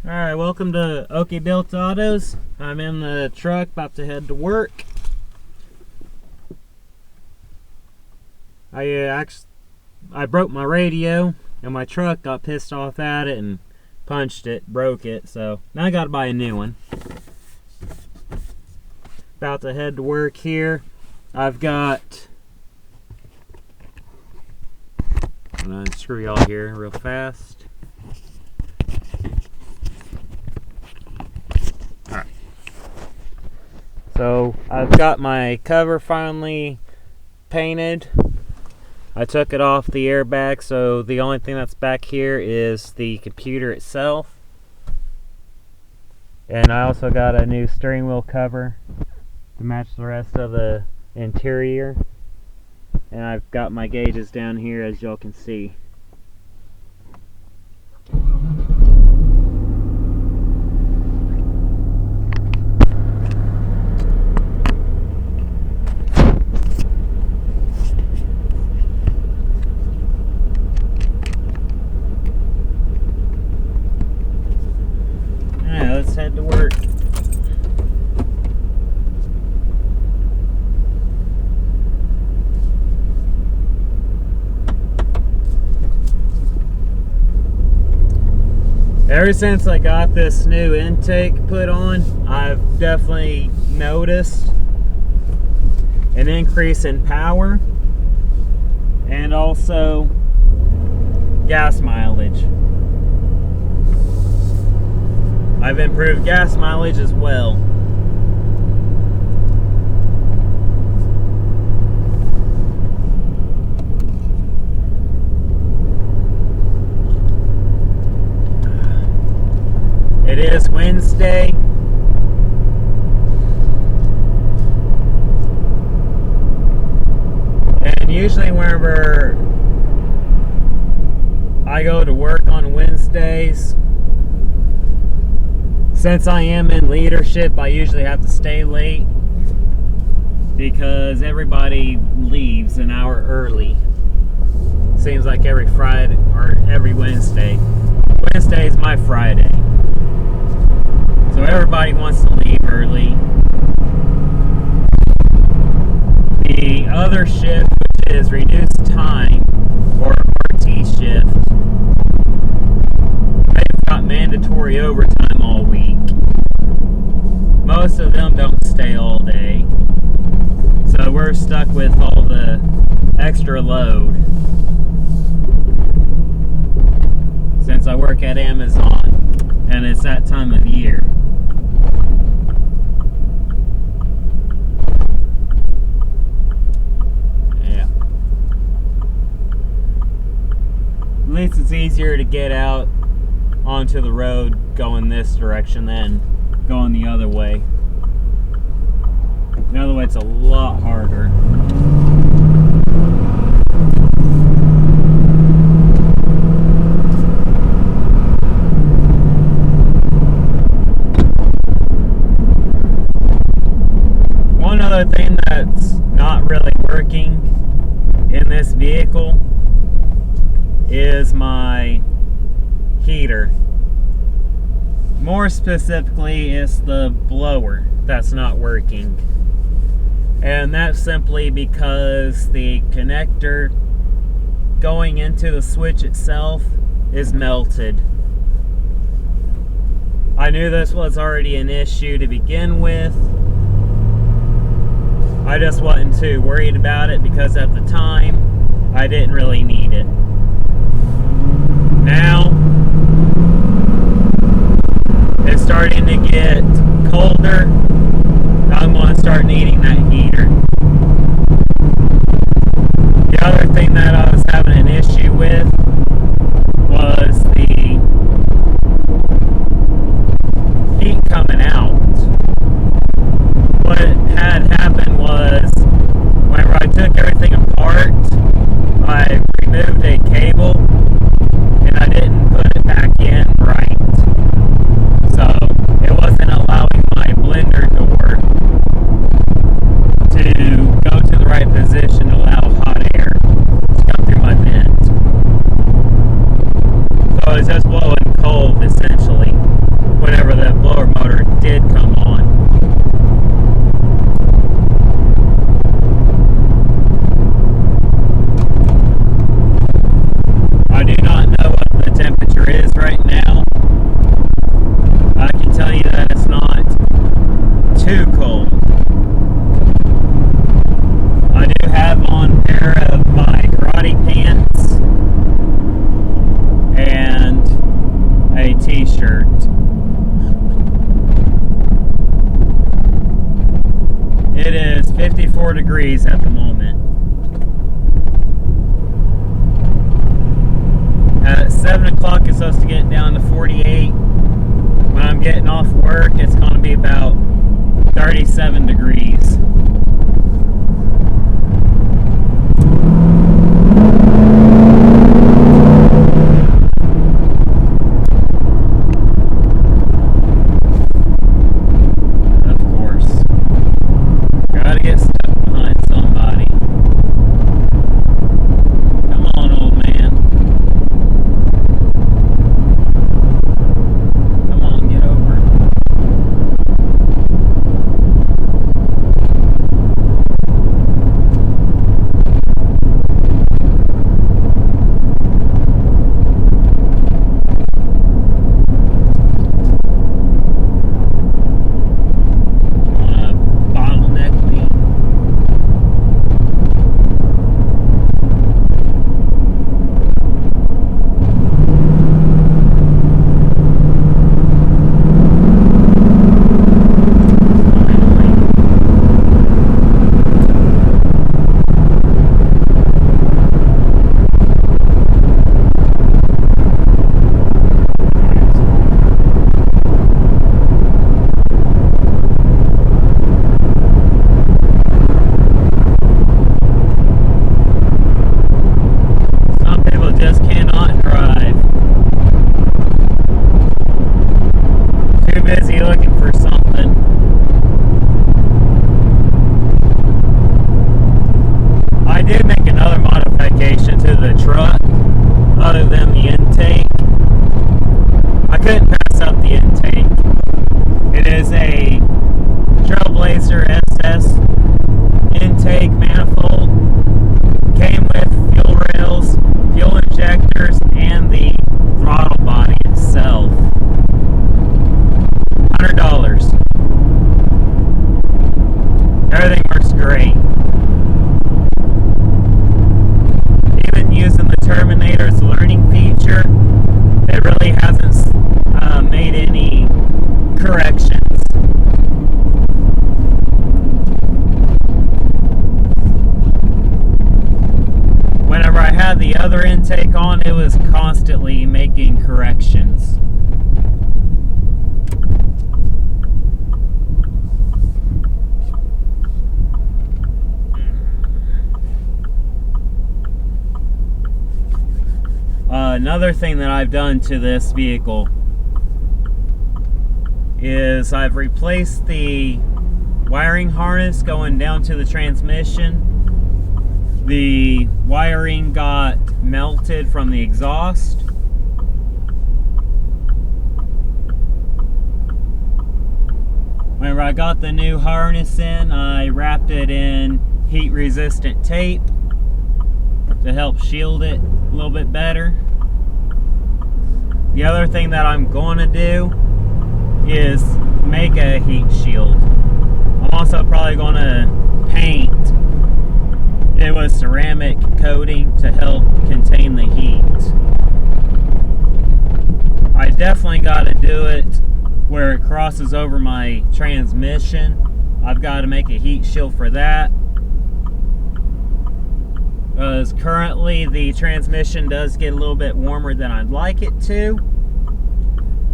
Alright, welcome to Okie Built Autos. I'm in the truck about to head to work. I broke my radio and my truck got pissed off at it and punched it, broke it, so now I gotta buy a new one. About to head to work here. I've got, I'm gonna unscrew y'all here real fast. Alright. So I've got my cover finally painted. I took it off the airbag, so the only thing that's back here is the computer itself. And I also got a new steering wheel cover to match the rest of the interior. And I've got my gauges down here, as y'all can see. Let's head to work. Ever since I got this new intake put on, I've definitely noticed an increase in power and also gas mileage. I've improved gas mileage as well. It is Wednesday. And usually whenever I go to work on Wednesdays, since I am in leadership, I usually have to stay late because everybody leaves an hour early. Seems like every Friday or every Wednesday. Wednesday is my Friday. So everybody wants to leave early. The other shift, which is reduced time, or RT shift, they've got mandatory overtime all week. Most of them don't stay all day, so we're stuck with all the extra load. Since I work at Amazon, and it's that time of year. Yeah. At least it's easier to get out onto the road going this direction than going the other way. The other way it's a lot harder. One other thing that's not really working in this vehicle is my heater. More specifically, it's the blower that's not working. And that's simply because the connector going into the switch itself is melted. I knew this was already an issue to begin with. I just wasn't too worried about it because at the time, I didn't really need it. Now, it's starting to get colder. I'm going to start needing that heater. The other thing that I was having an issue with was the heat coming out. What had happened was, whenever I took everything apart, I removed a cable and I didn't put 44 degrees at the moment. At 7 o'clock, it's supposed to get down to 48. When I'm getting off work, it's going to be about 37 degrees. Corrections. Another thing that I've done to this vehicle is I've replaced the wiring harness going down to the transmission. The wiring got melted from the exhaust. Whenever I got the new harness in, I wrapped it in heat resistant tape to help shield it a little bit better. The other thing that I'm going to do is make a heat shield. I'm also probably going to paint it with ceramic coating to help contain the heat. I definitely got to do it where it crosses over my transmission. I've got to make a heat shield for that, because currently the transmission does get a little bit warmer than I'd like it to,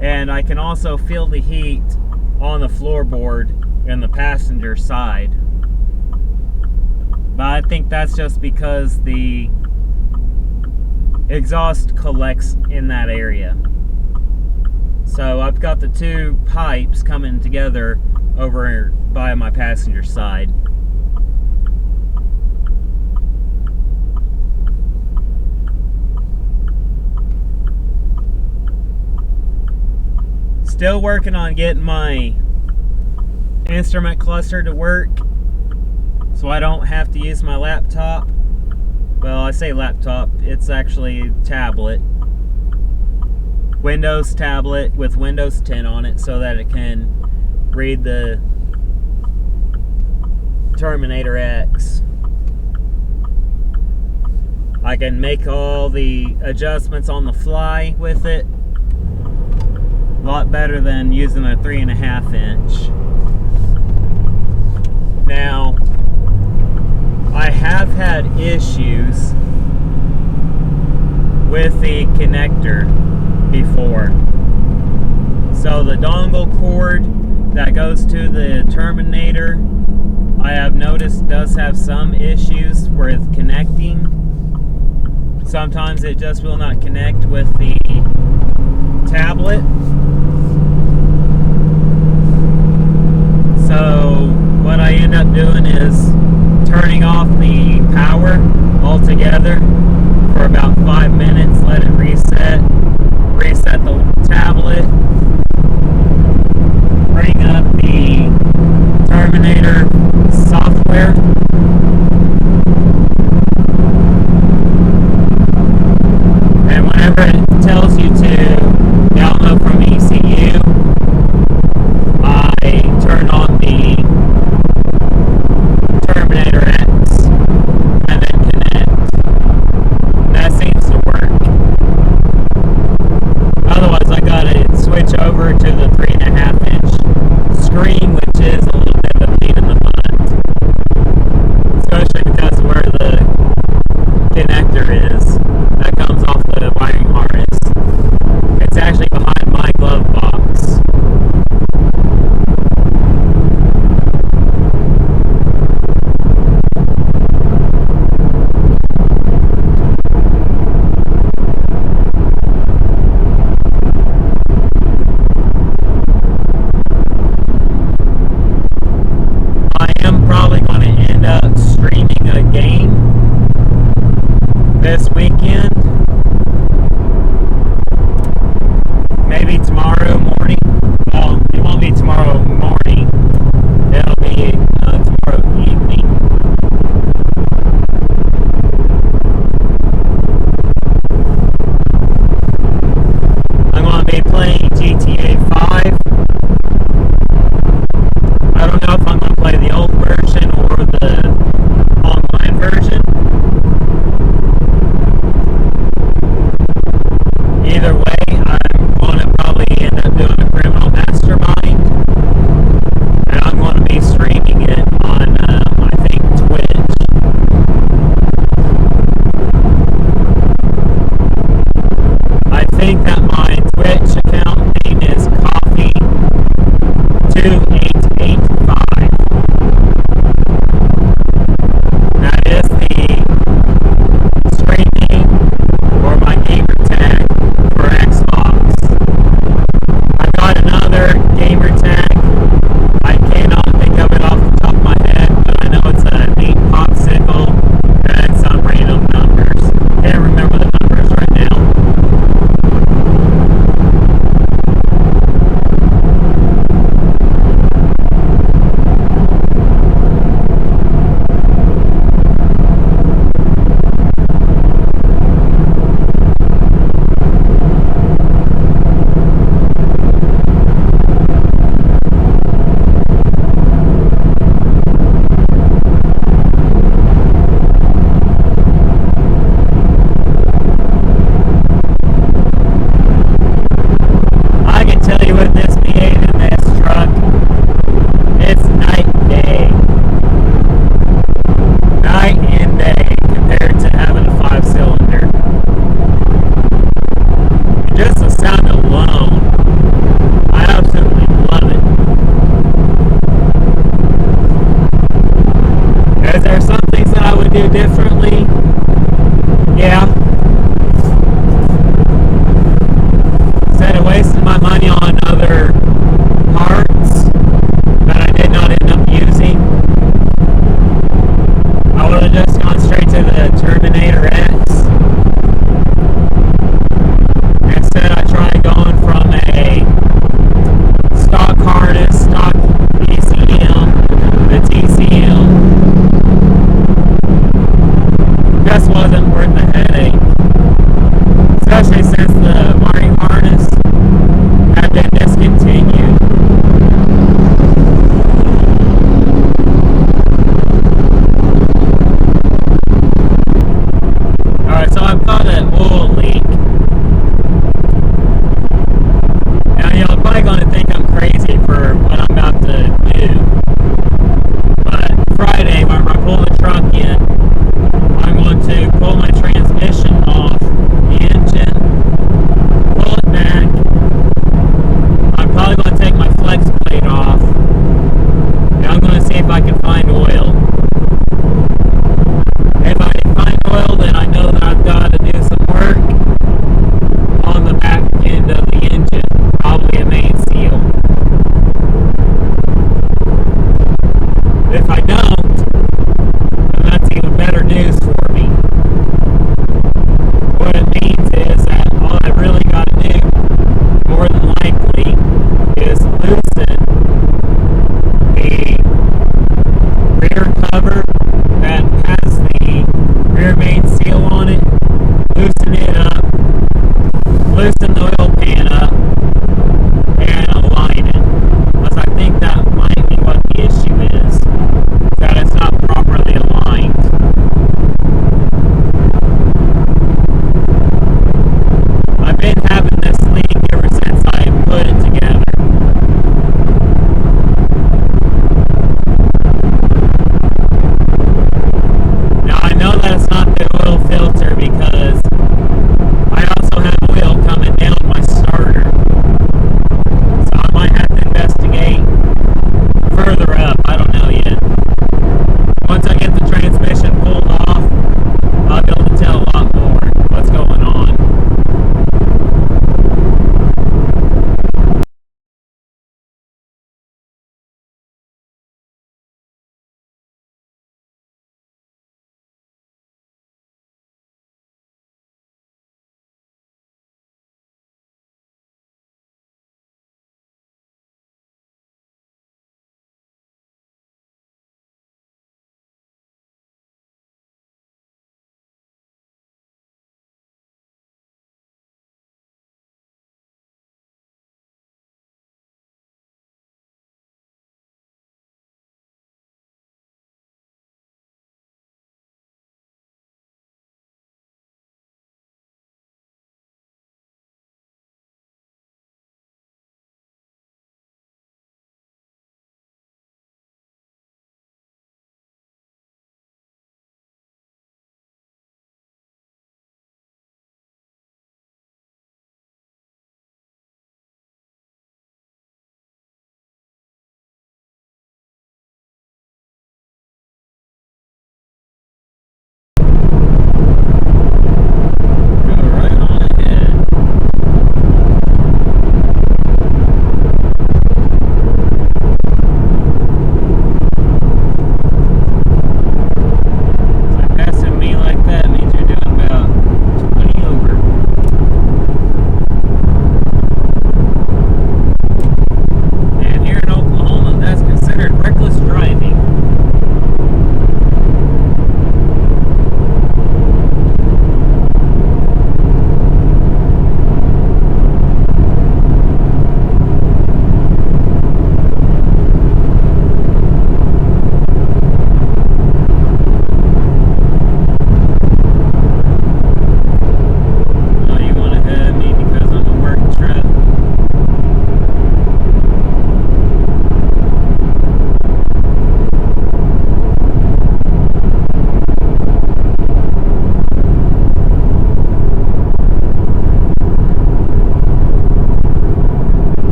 and I can also feel the heat on the floorboard in the passenger side. But I think that's just because the exhaust collects in that area. So I've got the two pipes coming together over by my passenger side. Still working on getting my instrument cluster to work so I don't have to use my laptop. Well, I say laptop, it's actually a tablet. Windows tablet with Windows 10 on it so that it can read the Terminator X. I can make all the adjustments on the fly with it. A lot better than using a 3.5 inch. Now, I have had issues with the connector before. So the dongle cord that goes to the Terminator, I have noticed does have some issues with connecting. Sometimes it just will not connect with the tablet. So what I end up doing is turning off the power altogether for about 5 minutes, let it reset the tablet, bring up the Terminator software, and whenever it tells you to download from ECU, I turn on the Terminator X and then connect. That seems to work. Otherwise, I gotta switch over to the 3.5 inch screen, which is a little bit of a pain in the butt, especially because of where the connector is that comes off the wiring harness. It's actually behind my glove box. I am probably going to end up streaming a game this weekend. Maybe tomorrow morning. Well, it won't be tomorrow morning. It'll be tomorrow evening. I'm going to be playing GTA 5. I don't know if I'm going to play the old version or the online version. Either way, I'm going to probably end up doing a Criminal Mastermind, and I'm going to be streaming it on, I think, Twitch. I think that my Twitch account name is Coffee2885. That is the streaming or my gamer tag for Xbox. I got another gamer tag. I cannot think of it off the top of my head, but I know it's a neat popsicle and some random numbers. Can't remember the numbers right now.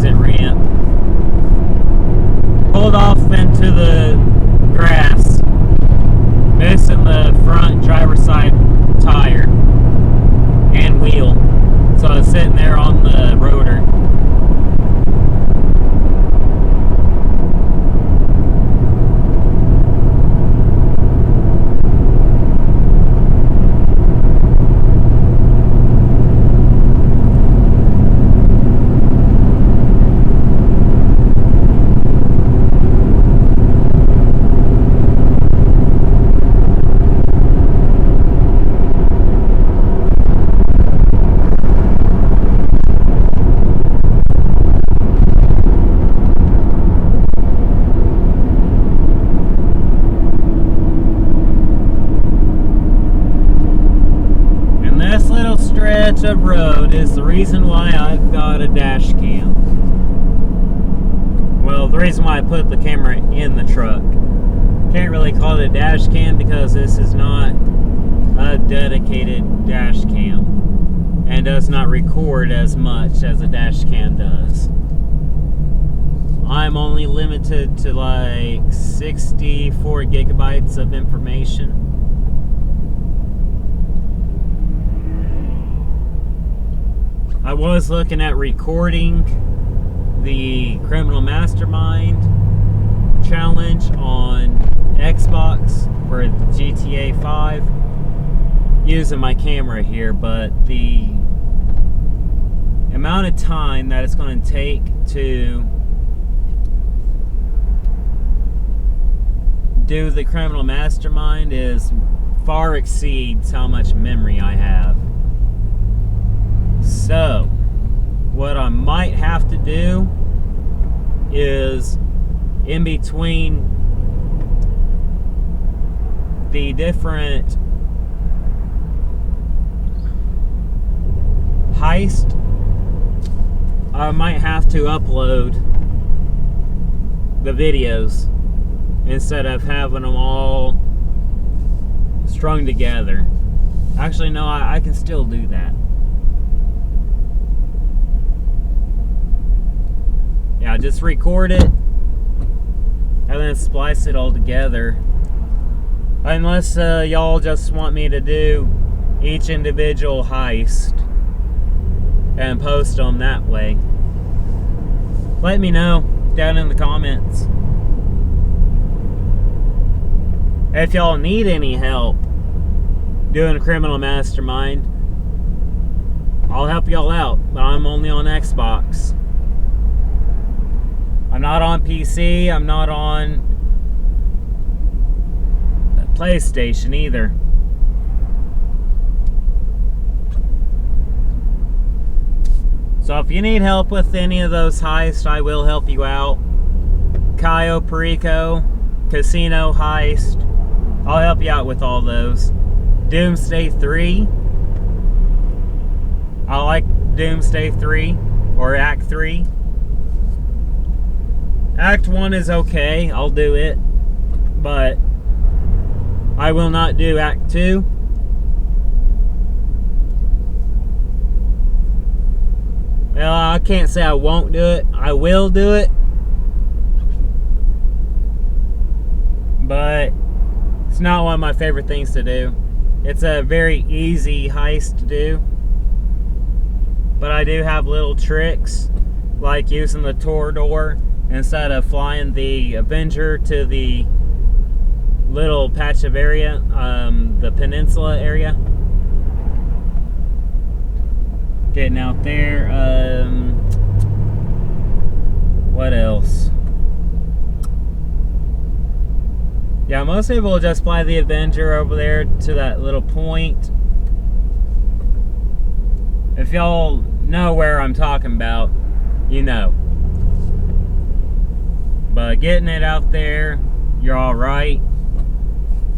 exit ramp. Pulled off into the grass, missing the front driver's side tire and wheel. So I was sitting there on the rotor. Of road is the reason why I've got a dash cam. Well, the reason why I put the camera in the truck. Can't really call it a dash cam because this is not a dedicated dash cam and does not record as much as a dash cam does. I'm only limited to like 64 gigabytes of information. I was looking at recording the Criminal Mastermind challenge on Xbox for GTA 5 using my camera here, but the amount of time that it's going to take to do the Criminal Mastermind is far exceeds how much memory I have. So, what I might have to do is, in between the different heists, I might have to upload the videos instead of having them all strung together. Actually, no, I can still do that. Yeah, just record it and then splice it all together. Unless y'all just want me to do each individual heist and post them that way. Let me know down in the comments. If y'all need any help doing a Criminal Mastermind, I'll help y'all out, but I'm only on Xbox. I'm not on PC, I'm not on PlayStation either. So if you need help with any of those heists, I will help you out. Cayo Perico, Casino Heist, I'll help you out with all those. Doomsday 3, I like Doomsday 3, or Act 3. Act 1 is okay, I'll do it, but I will not do Act 2. Well, I can't say I won't do it, I will do it, but it's not one of my favorite things to do. It's a very easy heist to do, but I do have little tricks, like using the Torador instead of flying the Avenger to the little patch of area, the peninsula area. Getting out there. What else? Yeah, most people will just fly the Avenger over there to that little point. If y'all know where I'm talking about, you know. But getting it out there, you're alright.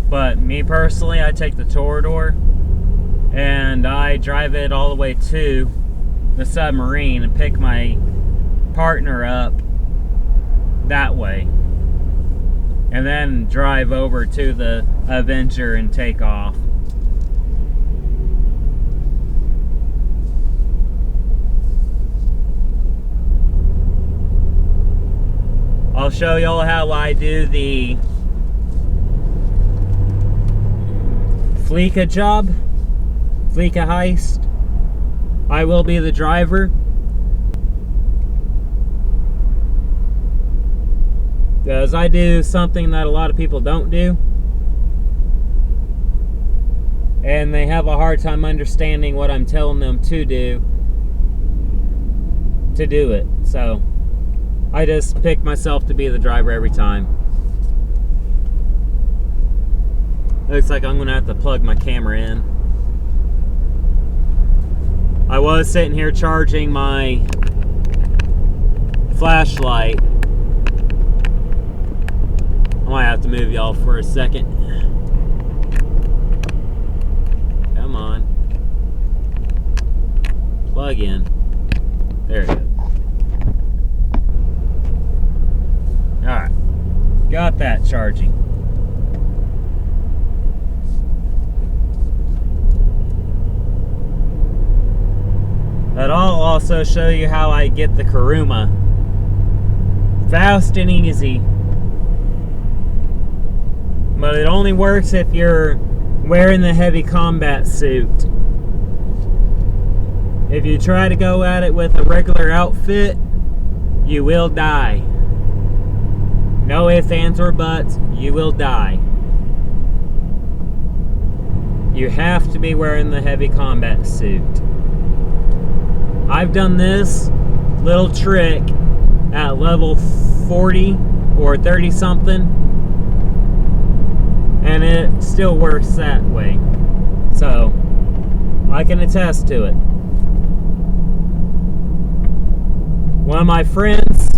But me personally, I take the Torador and I drive it all the way to the submarine and pick my partner up that way. And then drive over to the Avenger and take off. I'll show y'all how I do the Fleeca job, Fleeca heist. I will be the driver. Because I do something that a lot of people don't do. And they have a hard time understanding what I'm telling them to do it. So I just pick myself to be the driver every time. Looks like I'm gonna have to plug my camera in. I was sitting here charging my flashlight. I might have to move y'all for a second. Come on. Plug in. There it goes. Alright. Got that charging. But I'll also show you how I get the Kuruma. Fast and easy. But it only works if you're wearing the heavy combat suit. If you try to go at it with a regular outfit, you will die. No ifs, ands, or buts, you will die. You have to be wearing the heavy combat suit. I've done this little trick at level 40 or 30 something, and it still works that way. So I can attest to it. One of my friends,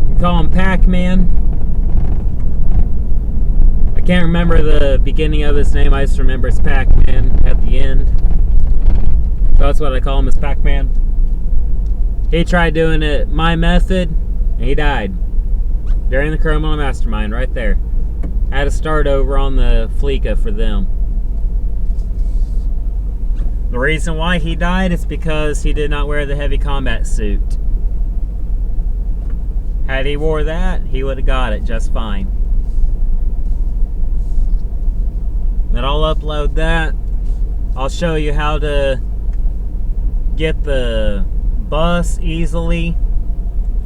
we call him Pac-Man. I can't remember the beginning of his name, I just remember it's Pac-Man at the end. So that's what I call him, is Pac-Man. He tried doing it my method, and he died. During the Criminal Mastermind, right there. I had to start over on the Fleeca for them. The reason why he died is because he did not wear the heavy combat suit. Had he wore that, he would have got it just fine. Then I'll upload that. I'll show you how to get the bus easily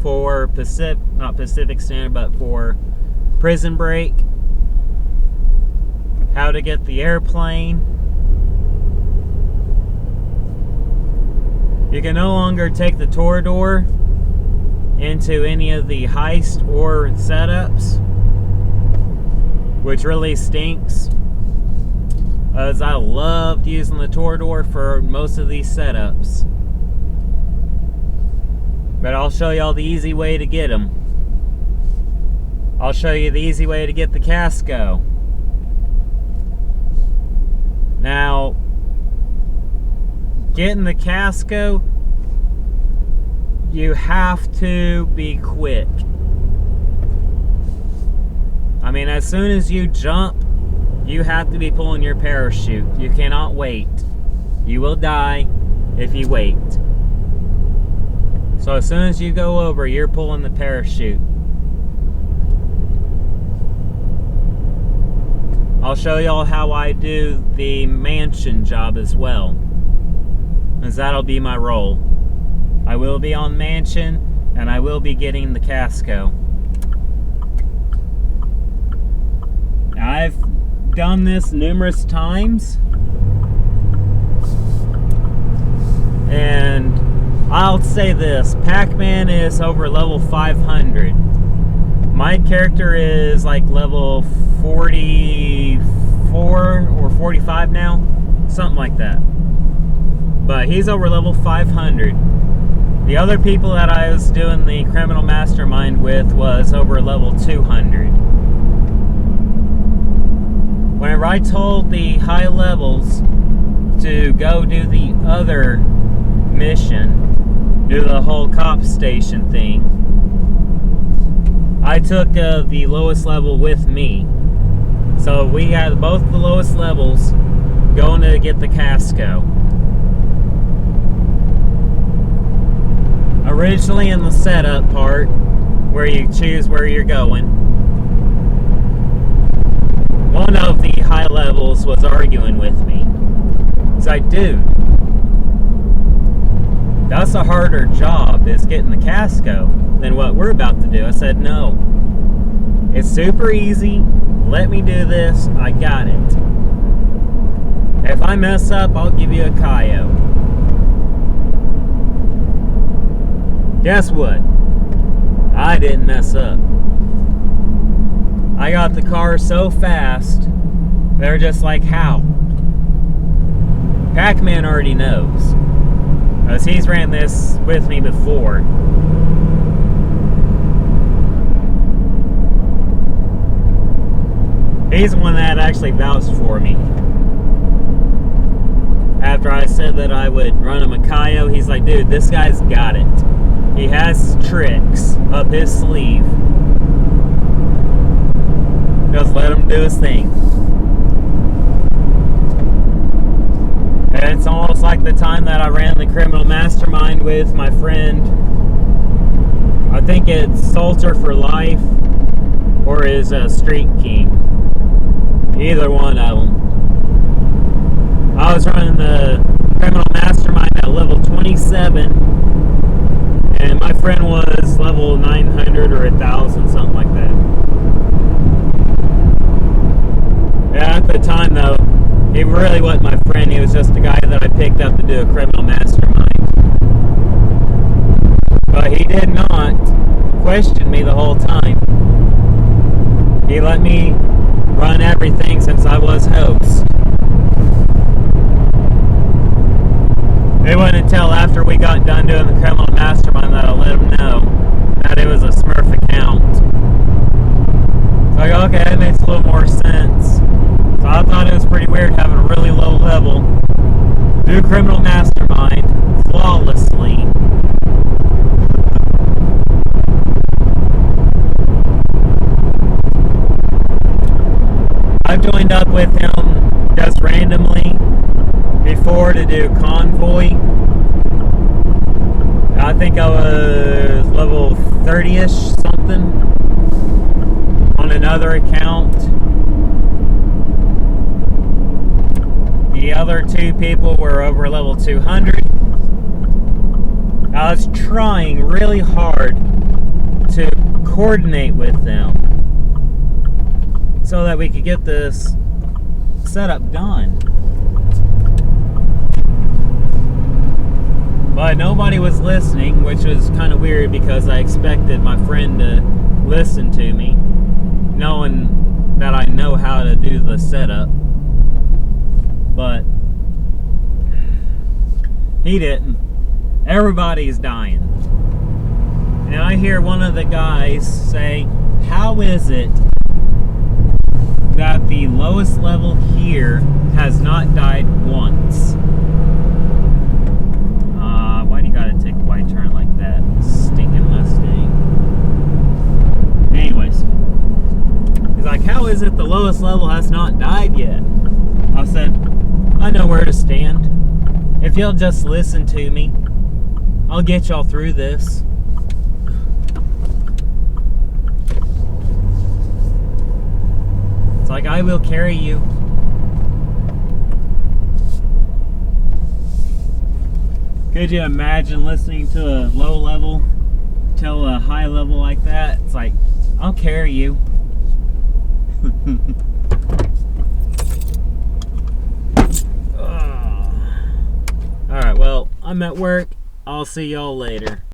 for not Pacific Standard, but for Prison Break. How to get the airplane. You can no longer take the Toreador into any of the heist or setups, which really stinks, as I loved using the Toreador for most of these setups. But I'll show y'all the easy way to get them. I'll show you the easy way to get the Casco. Now, getting the Casco, you have to be quick. I mean, as soon as you jump, you have to be pulling your parachute. You cannot wait. You will die if you wait. So as soon as you go over, you're pulling the parachute. I'll show y'all how I do the mansion job as well, as that'll be my role. I will be on mansion, and I will be getting the Casco. Now, I've done this numerous times, and I'll say this, Pac-Man is over level 500. My character is like level 44 or 45 now, something like that. But he's over level 500. The other people that I was doing the Criminal Mastermind with was over level 200. Whenever I told the high levels to go do the other mission, do the whole cop station thing, I took the lowest level with me. So we had both the lowest levels going to get the Casco. Originally in the setup part, where you choose where you're going. One of the high levels was arguing with me. He's like, dude, that's a harder job, is getting the Casco, than what we're about to do. I said, no. It's super easy. Let me do this. I got it. If I mess up, I'll give you a Kayo. Guess what? I didn't mess up. I got the car so fast, they're just like, how? Pac-Man already knows, because he's ran this with me before. He's the one that actually vouched for me. After I said that I would run him a Kayo, he's like, dude, this guy's got it. He has tricks up his sleeve. Just let him do his thing. And it's almost like the time that I ran the Criminal Mastermind with my friend. I think it's Salter for Life or is Street King. Either one of them. I was running the Criminal Mastermind at level 27, and my friend was level 900 or 1,000, something like that. Yeah, at the time though, he really wasn't my friend. He was just a guy that I picked up to do a Criminal Mastermind. But he did not question me the whole time. He let me run everything since I was host. It wasn't until after we got done doing the Criminal Mastermind that I let him know that it was a Smurf account. So I go, okay, that makes a little more sense. So I thought it was pretty weird having a really low level do Criminal Mastermind flawlessly. I've joined up with him just randomly before to do Convoy. I think I was level 30-ish something on another account. The other two people were over level 200. I was trying really hard to coordinate with them so that we could get this setup done. But nobody was listening, which was kind of weird because I expected my friend to listen to me, knowing that I know how to do the setup. But he didn't. Everybody's dying. And I hear one of the guys say, how is it that the lowest level here has not died once? Why do you gotta take a wide turn like that? Stinking Mustang. Anyways, he's like, how is it the lowest level has not died yet? I said, I know where to stand. If you'll just listen to me, I'll get y'all through this. It's like, I will carry you. Could you imagine listening to a low level tell a high level like that? It's like, I'll carry you. Alright, well, I'm at work. I'll see y'all later.